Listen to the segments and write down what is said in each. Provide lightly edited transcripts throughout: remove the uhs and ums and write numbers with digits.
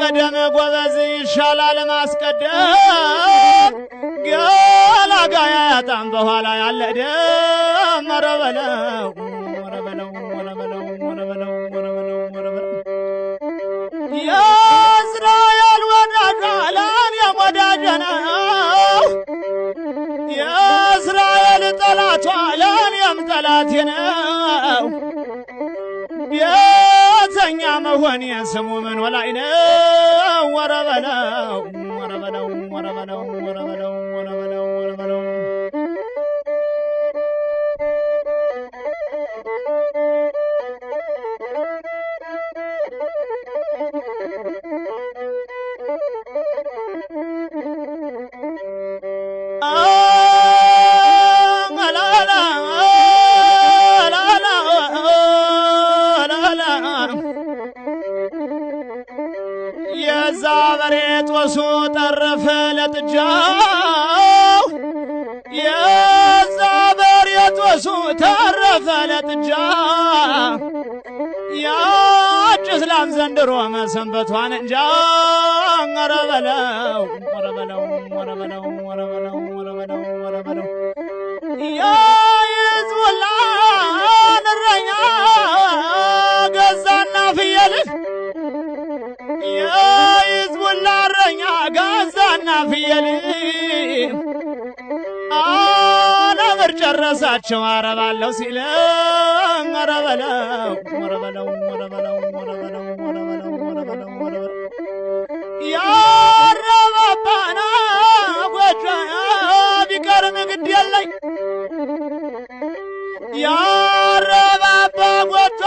መቀደም ጎበዝ ይሻላል ማስቀደም ገላጋያ ያጣም በኋላ ያለ ደም ወረበለው የእስራኤል ወዳጃለን የወዳጀነው የእስራኤል ጠላቷለን የምጠላቴ ነው ቤተኛ መሆን ስሙ ምን ወላይ ነው ወረበለው የዛበሬት ወሱ ጠረፈ ለጥጃው የዛበሬት ወሱ ተረፈ ለጥጃ ያጭስ ላም ዘንድሮ መሰንበቷን እንጃ ወረበለው የሕዝቡላን እረኛ ገዛና ፍየልህ የሕዝቡላ እረኛ ገዛና ፍየልህ አነብር ጨረሳቸው አረባለሁ ሲለ ወረበለው ያረባባና ጎጆ ቢቀርም ግድ የለኝ ያረባባ ጎጆ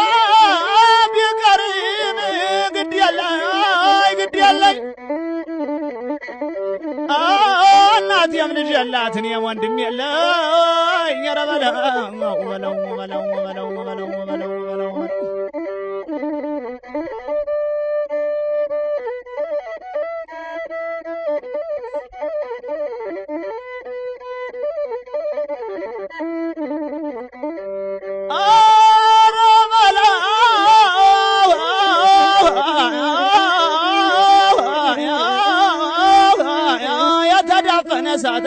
ቢቀርም ግድ የለኝ እናቴም ልጅ የላት እኔም ወንድም የለኝ ረበለው የተዳፈነ እሳት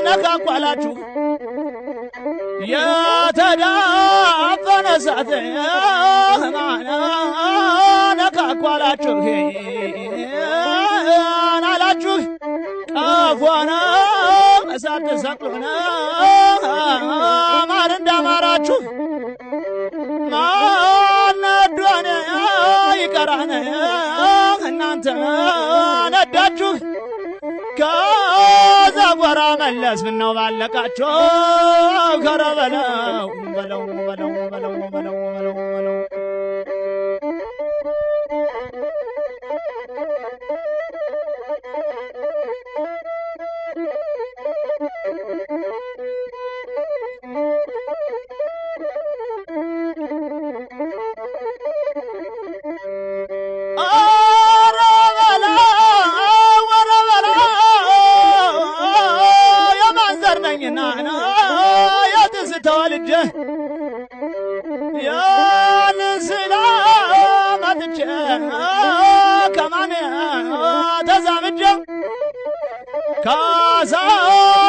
ነካኳላችሁ አላችሁ ቀፎነ እሳት ተሰቅሎነ ማር እንዳማራችሁ ማነዶነ ይቀራነ እናንተ ነዳችሁ ከዘጎራ መለስ ምነው ባለቃቸው ከረበለው በለው ተወልጄ ያንስላ መጥቼ ከማን ተዛምጄ ካሳ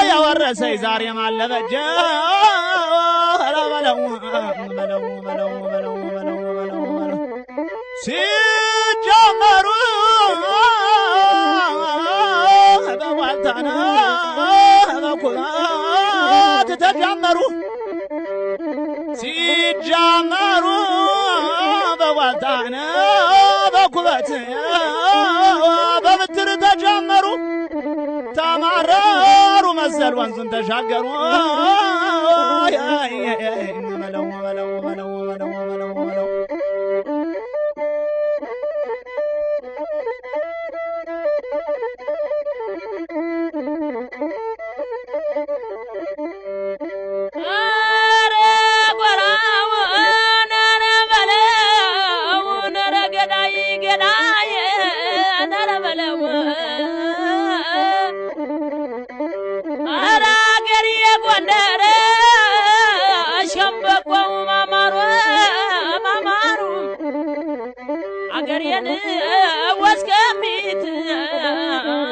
ያወረሰኝ ዛሬ ማለበጀ በለው ሲጀመሩ በዋልታና በኩራት ተጀመሩ ሲጀመሩ በዋልታና በኩበት በብትር ተጀመሩ ተማረሩ መሰል ወንዙን ተሻገሩ አገሬን ወስከሚት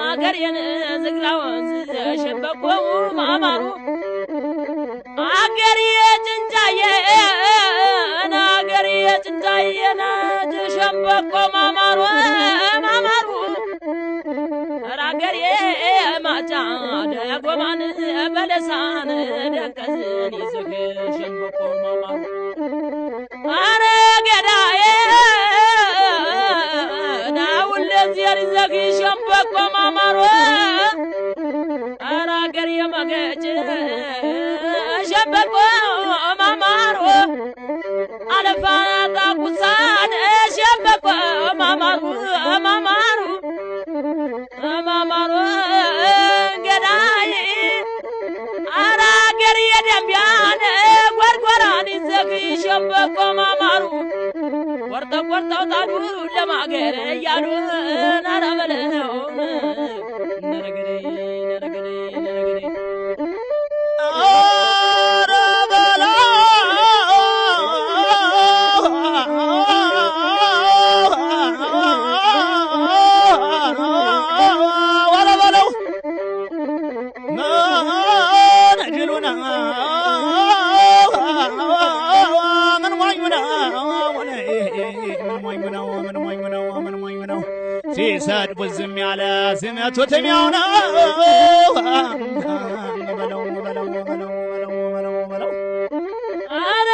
አገሬን ዝግላውን ሸበቆው ማማሩ አገሬ ጭንጫዬና ሸበቆ ማማሩ ማማሩ አገሬ ማጫ ደጎማን በለሳን ደቀዝን ይዘግ ሸበቆ ማማሩ አረ ገዳዬ ናውል ለዚያር ይዘግ ሸበቆ ማማሩ አረ አገሬ መገጭ ሸበቆ ማማሩ አለፋታ ቁሳን ሸበቆ ማማሩ ማማሩ ማማሩ ገዳይ አረ አገሬ ደምቢያን ጎርጎራን ይዘግ ሸበቆ ማማሩ ቆርጠው ጣሉ ለማገር እያሉ ናራበለው ነረገሬ ሲሰድቡ ዝም ያለ ሲመቱት የሚያው ነው በለው አረ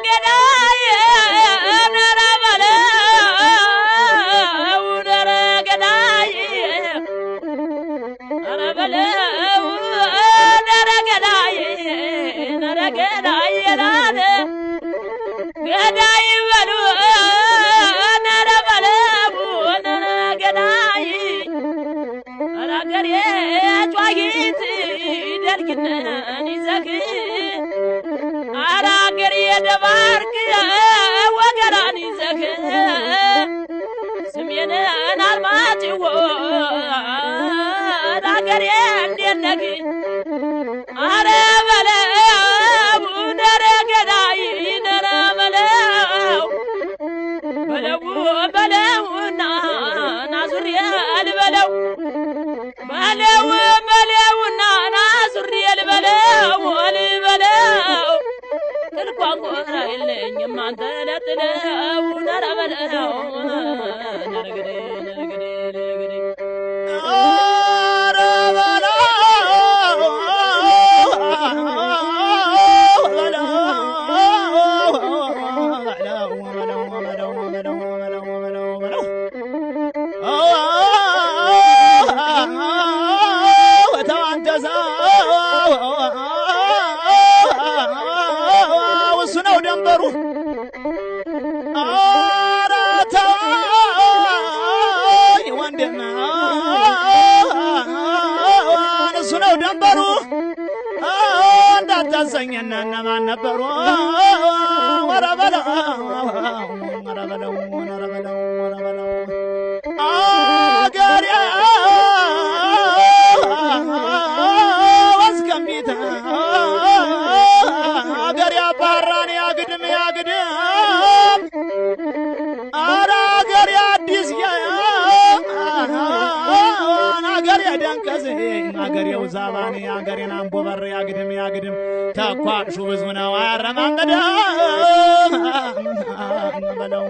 ገዳዬ ነረ ገዳዬ አረ በለው ነረ ገዳዬ ላለ ገዳይ በሉ ነረ በለው ነረ ገዳይ አረ አገሬ ጫጊት ደልግነን ይዘግ አረ አገሬ ደባርቅ ወገራን ይዘግ ስሜንን አልማጭዎ አገሬ እንደነግ አረ በለው ነረ ገዳይ ነረ በለውና ናዙሪያ ልበለው በለውና ናዙሪያ ልበለው ትልቋን ቆራ የለኝም አንተ ለጥለው ነረ በለው ነረገዴ ወስነው ደንበሩ አራታይ ወንድና ወስነው ደንበሩ እንዳታሰኘና እነማን ነበሩ ወረ በለው አገሬ ወስከሚት አገሬ አባራን ያግድም አረ አገሬ አዲስ አገሬ ደንቀዝ አገሬው ዛባን አገሬን አንቦበር ያግድም ተኳሹ ብዙ ነው አያረማመደ በለው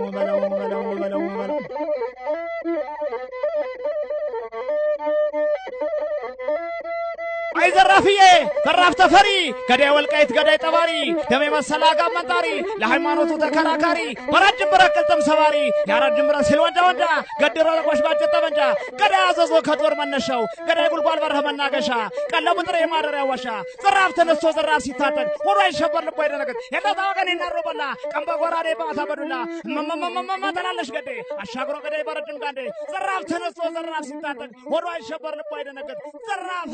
አይ ዘራፍዬ ዘራፍ ተፈሪ ገዳይ ወልቃይት ገዳይ ጠባሪ ደሜ መሰላጋ መንጣሪ ለሃይማኖቱ ተከራካሪ ወራጅ ብረቅልጥም ሰባሪ ያራጅ ብረ ሲል ወንዳ ገድሮ ለቆሽ ባጭ ጠመንጃ ገዳይ አዘዞ ከጦር መነሻው ገዳይ ጉልጓል በረህ መናገሻ ቀለሙ ጥሬ ማደሪያ ዋሻ ዘራፍ ተነስቶ ዘራፍ ሲታጠቅ ወዶ አይሸበር ልቦ አይደነግጥ የለታ ወገን ይናሮበላ ቀምባ ጎራዴ ባታ በዱላ መመመመመ ተላለሽ ገዴ አሻግሮ ገዳይ በረጅም ጋንዴ ዘራፍ ተነስቶ ዘራፍ ሲታጠቅ ወዶ አይሸበር ልቦ አይደነግጥ ዘራፍ